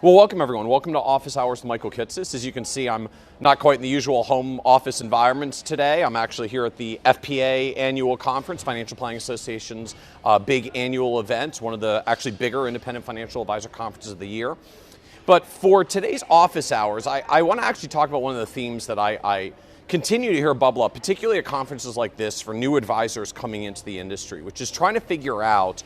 Well, welcome everyone. Welcome to Office Hours with Michael Kitces. As you can see, I'm not quite in the usual home office environments today. I'm actually here at the FPA annual conference, Financial Planning Association's big annual event, one of the actually bigger independent financial advisor conferences of the year. But for today's office hours, I want to actually talk about one of the themes that I continue to hear bubble up, particularly at conferences like this for new advisors coming into the industry, which is trying to figure out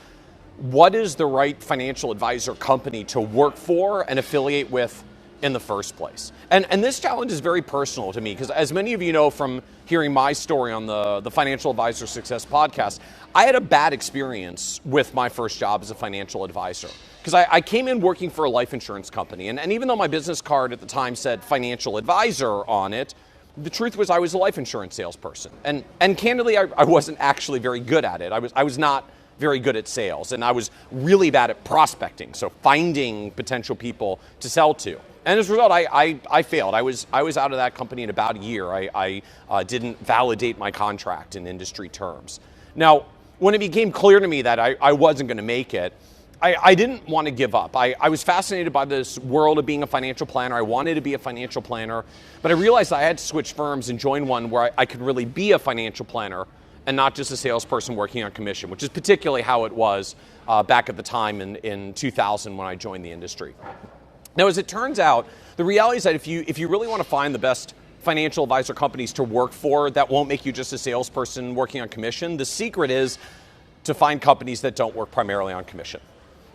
what is the right financial advisor company to work for and affiliate with in the first place. And this challenge is very personal to me because, as many of you know from hearing my story on the Financial Advisor Success podcast, I had a bad experience with my first job as a financial advisor. Because I came in working for a life insurance company, and even though my business card at the time said financial advisor on it, the truth was I was a life insurance salesperson. And candidly, I wasn't actually very good at it. I was not very good at sales, and I was really bad at prospecting, so finding potential people to sell to. And as a result, I failed. I was out of that company in about a year. I didn't validate my contract in industry terms. Now, when it became clear to me that I wasn't going to make it, I didn't want to give up. I was fascinated by this world of being a financial planner. I wanted to be a financial planner, but I realized I had to switch firms and join one where I could really be a financial planner and not just a salesperson working on commission, which is particularly how it was back at the time in 2000 when I joined the industry. Now, as it turns out, the reality is that if you really want to find the best financial advisor companies to work for that won't make you just a salesperson working on commission, the secret is to find companies that don't work primarily on commission.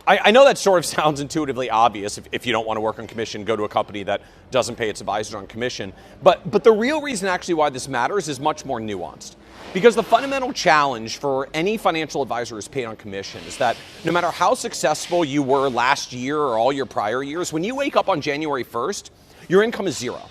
I know that sort of sounds intuitively obvious. If you don't want to work on commission, go to a company that doesn't pay its advisors on commission. But the real reason actually why this matters is much more nuanced. Because the fundamental challenge for any financial advisor who's paid on commission is that no matter how successful you were last year or all your prior years, when you wake up on January 1st, your income is zero.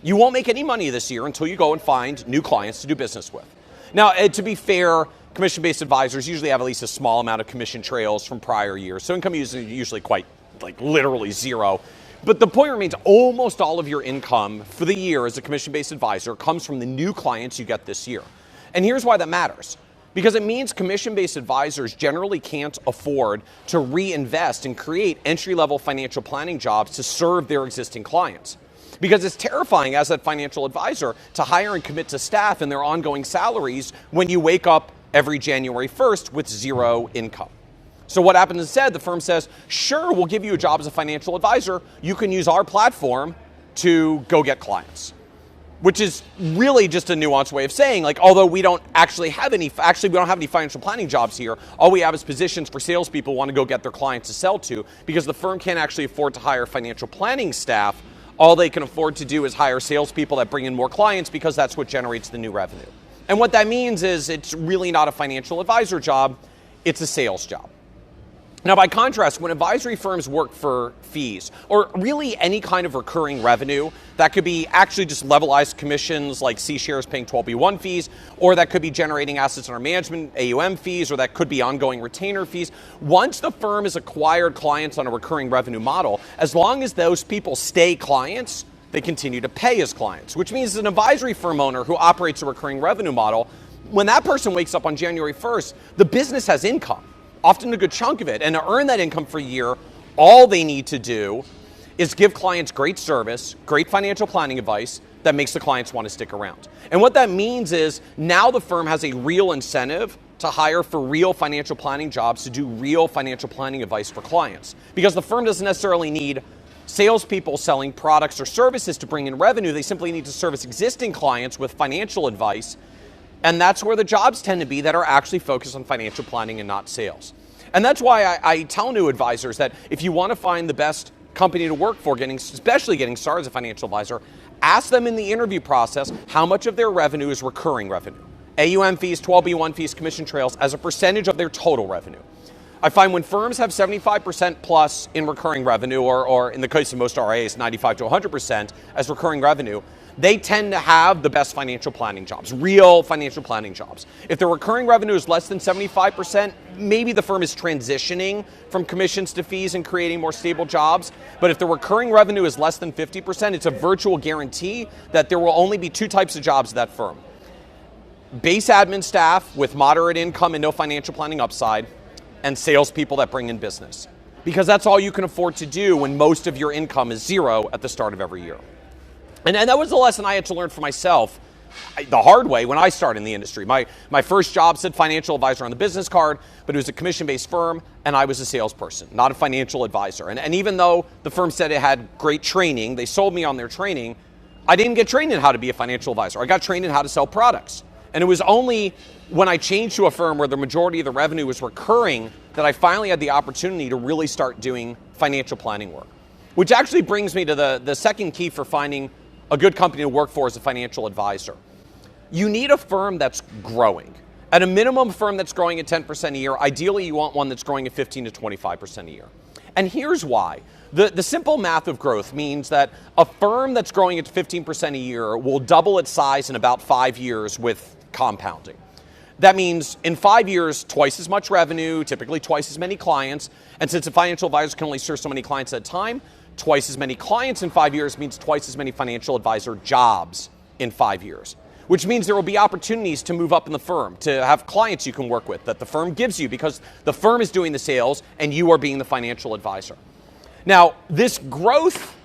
You won't make any money this year until you go and find new clients to do business with. Now, to be fair, commission-based advisors usually have at least a small amount of commission trails from prior years, so income is usually quite, literally zero. But the point remains, almost all of your income for the year as a commission-based advisor comes from the new clients you get this year. And here's why that matters. Because it means commission-based advisors generally can't afford to reinvest and create entry-level financial planning jobs to serve their existing clients. Because it's terrifying as a financial advisor to hire and commit to staff and their ongoing salaries when you wake up every January 1st with zero income. So what happens instead? The firm says, sure, we'll give you a job as a financial advisor. You can use our platform to go get clients. Which is really just a nuanced way of saying, although we don't actually have any financial planning jobs here, all we have is positions for salespeople who want to go get their clients to sell to, because the firm can't actually afford to hire financial planning staff. All they can afford to do is hire salespeople that bring in more clients because that's what generates the new revenue. And what that means is it's really not a financial advisor job, it's a sales job. Now, by contrast, when advisory firms work for fees, or really any kind of recurring revenue, that could be actually just levelized commissions like C shares paying 12B1 fees, or that could be generating assets under management, AUM fees, or that could be ongoing retainer fees. Once the firm has acquired clients on a recurring revenue model, as long as those people stay clients, they continue to pay as clients, which means an advisory firm owner who operates a recurring revenue model, when that person wakes up on January 1st, the business has income, often a good chunk of it, and to earn that income for a year, all they need to do is give clients great service, great financial planning advice that makes the clients want to stick around. And what that means is now the firm has a real incentive to hire for real financial planning jobs, to do real financial planning advice for clients. Because the firm doesn't necessarily need salespeople selling products or services to bring in revenue. They simply need to service existing clients with financial advice. And that's where the jobs tend to be that are actually focused on financial planning and not sales. And that's why I tell new advisors that if you want to find the best company to work for, especially getting started as a financial advisor, ask them in the interview process how much of their revenue is recurring revenue. AUM fees, 12B1 fees, commission trails as a percentage of their total revenue. I find when firms have 75% plus in recurring revenue, or in the case of most RIAs, 95 to 100% as recurring revenue, they tend to have the best financial planning jobs, real financial planning jobs. If the recurring revenue is less than 75%, maybe the firm is transitioning from commissions to fees and creating more stable jobs. But if the recurring revenue is less than 50%, it's a virtual guarantee that there will only be two types of jobs at that firm. Base admin staff with moderate income and no financial planning upside, and salespeople that bring in business. because that's all you can afford to do when most of your income is zero at the start of every year. And that was the lesson I had to learn for myself the hard way when I started in the industry. My first job said financial advisor on the business card, but it was a commission-based firm, and I was a salesperson, not a financial advisor. And even though the firm said it had great training, they sold me on their training, I didn't get trained in how to be a financial advisor. I got trained in how to sell products. And it was only when I changed to a firm where the majority of the revenue was recurring that I finally had the opportunity to really start doing financial planning work. Which actually brings me to the second key for finding a good company to work for as a financial advisor. You need a firm that's growing. At a minimum, a firm that's growing at 10% a year. Ideally, you want one that's growing at 15 to 25% a year. And here's why. The simple math of growth means that a firm that's growing at 15% a year will double its size in about 5 years with compounding. That means in 5 years, twice as much revenue, typically twice as many clients. And since a financial advisor can only serve so many clients at a time, twice as many clients in 5 years means twice as many financial advisor jobs in 5 years. Which means there will be opportunities to move up in the firm, to have clients you can work with that the firm gives you because the firm is doing the sales and you are being the financial advisor. Now, this growth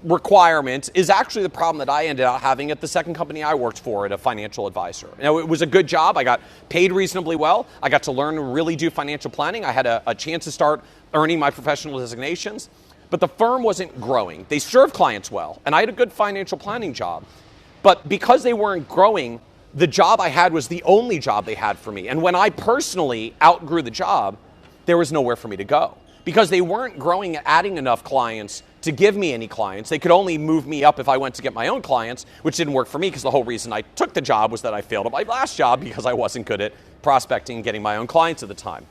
requirement is actually the problem that I ended up having at the second company I worked for at a financial advisor. Now, it was a good job. I got paid reasonably well. I got to learn and really do financial planning. I had a chance to start earning my professional designations, but the firm wasn't growing. They served clients well, and I had a good financial planning job. But because they weren't growing, the job I had was the only job they had for me. And when I personally outgrew the job, there was nowhere for me to go. Because they weren't growing and adding enough clients to give me any clients. They could only move me up if I went to get my own clients, which didn't work for me because the whole reason I took the job was that I failed at my last job because I wasn't good at prospecting and getting my own clients at the time.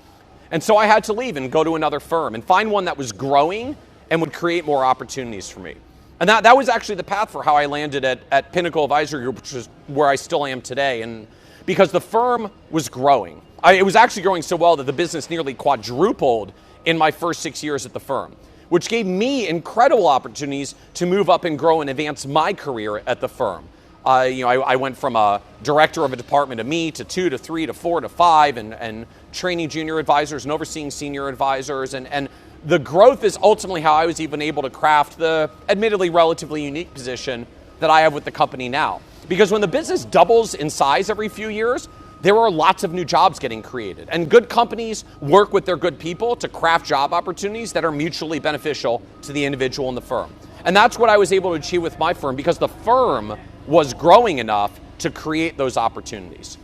And so I had to leave and go to another firm and find one that was growing and would create more opportunities for me. And that was actually the path for how I landed at Pinnacle Advisory Group, which is where I still am today. And because the firm was growing. It was actually growing so well that the business nearly quadrupled in my first 6 years at the firm, which gave me incredible opportunities to move up and grow and advance my career at the firm. I went from a director of a department to me to 2 to 3 to 4 to 5 and training junior advisors and overseeing senior advisors. And the growth is ultimately how I was even able to craft the admittedly relatively unique position that I have with the company now. Because when the business doubles in size every few years, there are lots of new jobs getting created. And good companies work with their good people to craft job opportunities that are mutually beneficial to the individual and the firm. And that's what I was able to achieve with my firm because the firm was growing enough to create those opportunities.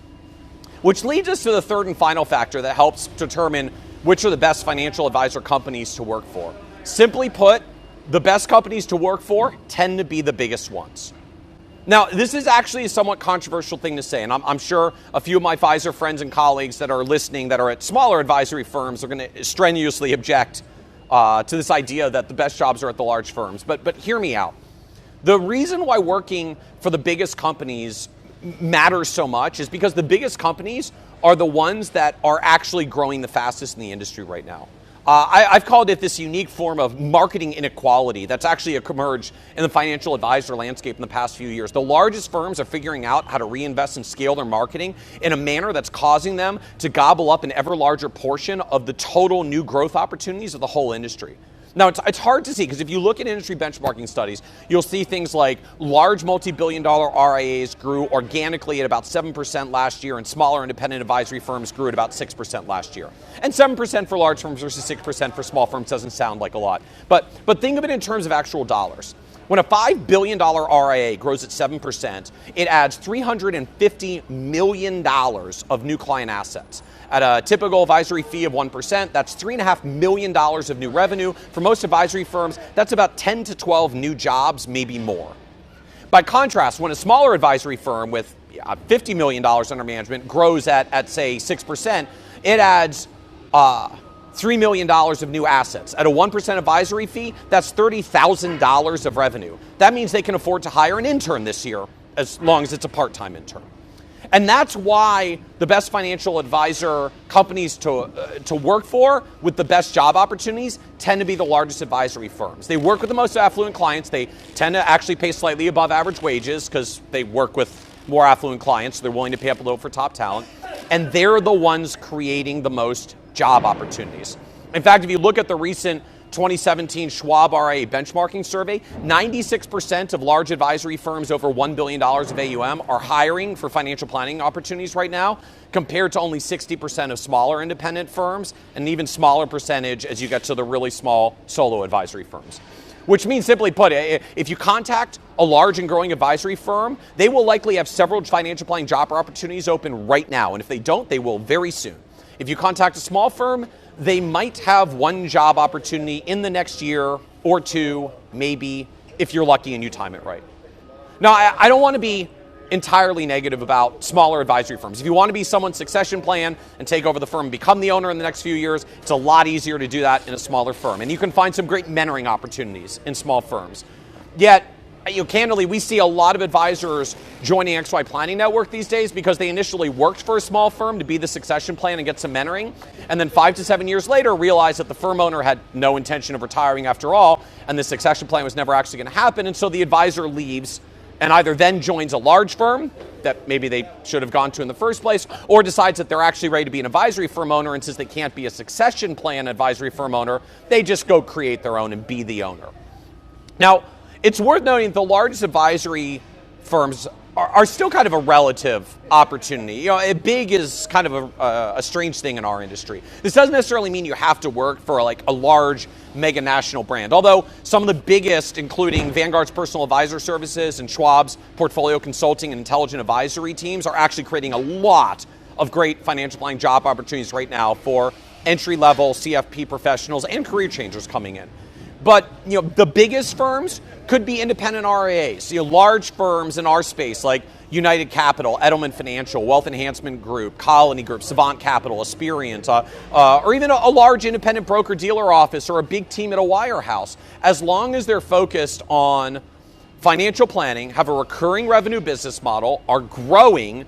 Which leads us to the third and final factor that helps determine which are the best financial advisor companies to work for. Simply put, the best companies to work for tend to be the biggest ones. Now, this is actually a somewhat controversial thing to say, and I'm sure a few of my advisor friends and colleagues that are listening that are at smaller advisory firms are going to strenuously object to this idea that the best jobs are at the large firms. But hear me out. The reason why working for the biggest companies matters so much is because the biggest companies are the ones that are actually growing the fastest in the industry right now. I've called it this unique form of marketing inequality that's actually emerged in the financial advisor landscape in the past few years. The largest firms are figuring out how to reinvest and scale their marketing in a manner that's causing them to gobble up an ever larger portion of the total new growth opportunities of the whole industry. Now, it's hard to see because if you look at industry benchmarking studies, you'll see things like large multi-billion-dollar RIAs grew organically at about 7% last year, and smaller independent advisory firms grew at about 6% last year. And 7% for large firms versus 6% for small firms doesn't sound like a lot. But think of it in terms of actual dollars. When a $5 billion RIA grows at 7%, it adds $350 million of new client assets. At a typical advisory fee of 1%, that's $3.5 million of new revenue. For most advisory firms, that's about 10 to 12 new jobs, maybe more. By contrast, when a smaller advisory firm with $50 million under management grows at say, 6%, it adds $3 million of new assets. At a 1% advisory fee, that's $30,000 of revenue. That means they can afford to hire an intern this year, as long as it's a part-time intern. And that's why the best financial advisor companies to work for with the best job opportunities tend to be the largest advisory firms. They work with the most affluent clients. They tend to actually pay slightly above average wages because they work with more affluent clients. So they're willing to pay up a little for top talent. And they're the ones creating the most job opportunities. In fact, if you look at the recent 2017 Schwab RIA benchmarking survey, 96% of large advisory firms over $1 billion of AUM are hiring for financial planning opportunities right now, compared to only 60% of smaller independent firms, and an even smaller percentage as you get to the really small solo advisory firms. Which means, simply put, if you contact a large and growing advisory firm, they will likely have several financial planning job opportunities open right now, and if they don't, they will very soon. If you contact a small firm, they might have one job opportunity in the next year or two, maybe, if you're lucky and you time it right. Now, I don't want to be entirely negative about smaller advisory firms. If you want to be someone's succession plan and take over the firm and become the owner in the next few years, it's a lot easier to do that in a smaller firm. And you can find some great mentoring opportunities in small firms. Yet, candidly, we see a lot of advisors joining XY Planning Network these days because they initially worked for a small firm to be the succession plan and get some mentoring, and then 5 to 7 years later realized that the firm owner had no intention of retiring after all, and the succession plan was never actually going to happen, and so the advisor leaves and either then joins a large firm that maybe they should have gone to in the first place, or decides that they're actually ready to be an advisory firm owner, and since they can't be a succession plan advisory firm owner, they just go create their own and be the owner. Now, it's worth noting the largest advisory firms are still kind of a relative opportunity. Big is kind of a strange thing in our industry. This doesn't necessarily mean you have to work for like a large mega national brand, although some of the biggest, including Vanguard's personal advisor services and Schwab's portfolio consulting and intelligent advisory teams, are actually creating a lot of great financial planning job opportunities right now for entry-level CFP professionals and career changers coming in. But the biggest firms could be independent RIAs. Large firms in our space like United Capital, Edelman Financial, Wealth Enhancement Group, Colony Group, Savant Capital, Aspiriant, or even a large independent broker-dealer office or a big team at a wirehouse. As long as they're focused on financial planning, have a recurring revenue business model, are growing,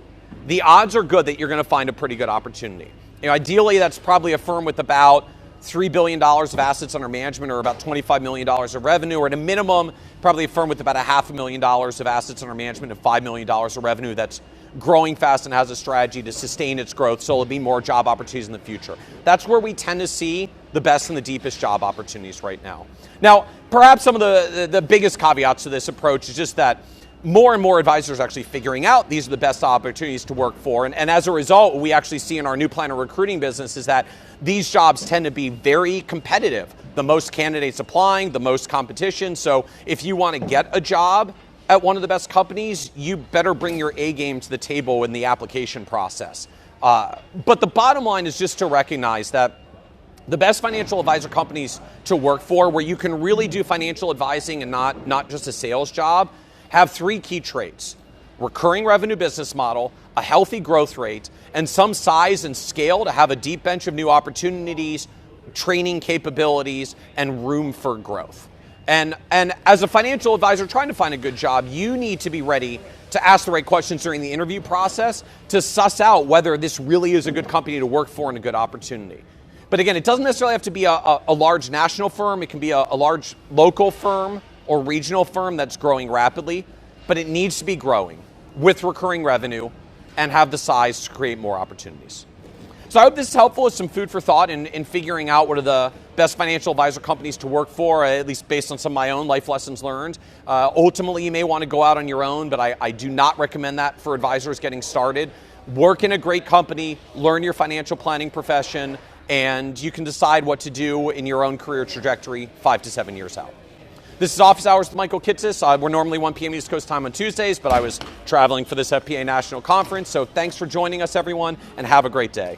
the odds are good that you're going to find a pretty good opportunity. Ideally, that's probably a firm with about $3 billion of assets under management or about $25 million of revenue, or at a minimum, probably a firm with about $500,000 of assets under management and $5 million of revenue that's growing fast and has a strategy to sustain its growth, so there'll be more job opportunities in the future. That's where we tend to see the best and the deepest job opportunities right now. Now, perhaps some of the biggest caveats to this approach is just that more and more advisors are actually figuring out these are the best opportunities to work for. And as a result, what we actually see in our new planner recruiting business is that these jobs tend to be very competitive. The most candidates applying, the most competition. So if you want to get a job at one of the best companies, you better bring your A game to the table in the application process. But the bottom line is just to recognize that the best financial advisor companies to work for, where you can really do financial advising and not just a sales job, have 3 key traits: recurring revenue business model, a healthy growth rate, and some size and scale to have a deep bench of new opportunities, training capabilities, and room for growth. And as a financial advisor trying to find a good job, you need to be ready to ask the right questions during the interview process to suss out whether this really is a good company to work for and a good opportunity. But again, it doesn't necessarily have to be a large national firm. It can be a large local firm or regional firm that's growing rapidly, but it needs to be growing with recurring revenue and have the size to create more opportunities. So I hope this is helpful as some food for thought in figuring out what are the best financial advisor companies to work for, at least based on some of my own life lessons learned. Ultimately, you may want to go out on your own, but I do not recommend that for advisors getting started. Work in a great company, learn your financial planning profession, and you can decide what to do in your own career trajectory 5 to 7 years out. This is Office Hours with Michael Kitces. We're normally 1 p.m. East Coast time on Tuesdays, but I was traveling for this FPA National Conference. So thanks for joining us, everyone, and have a great day.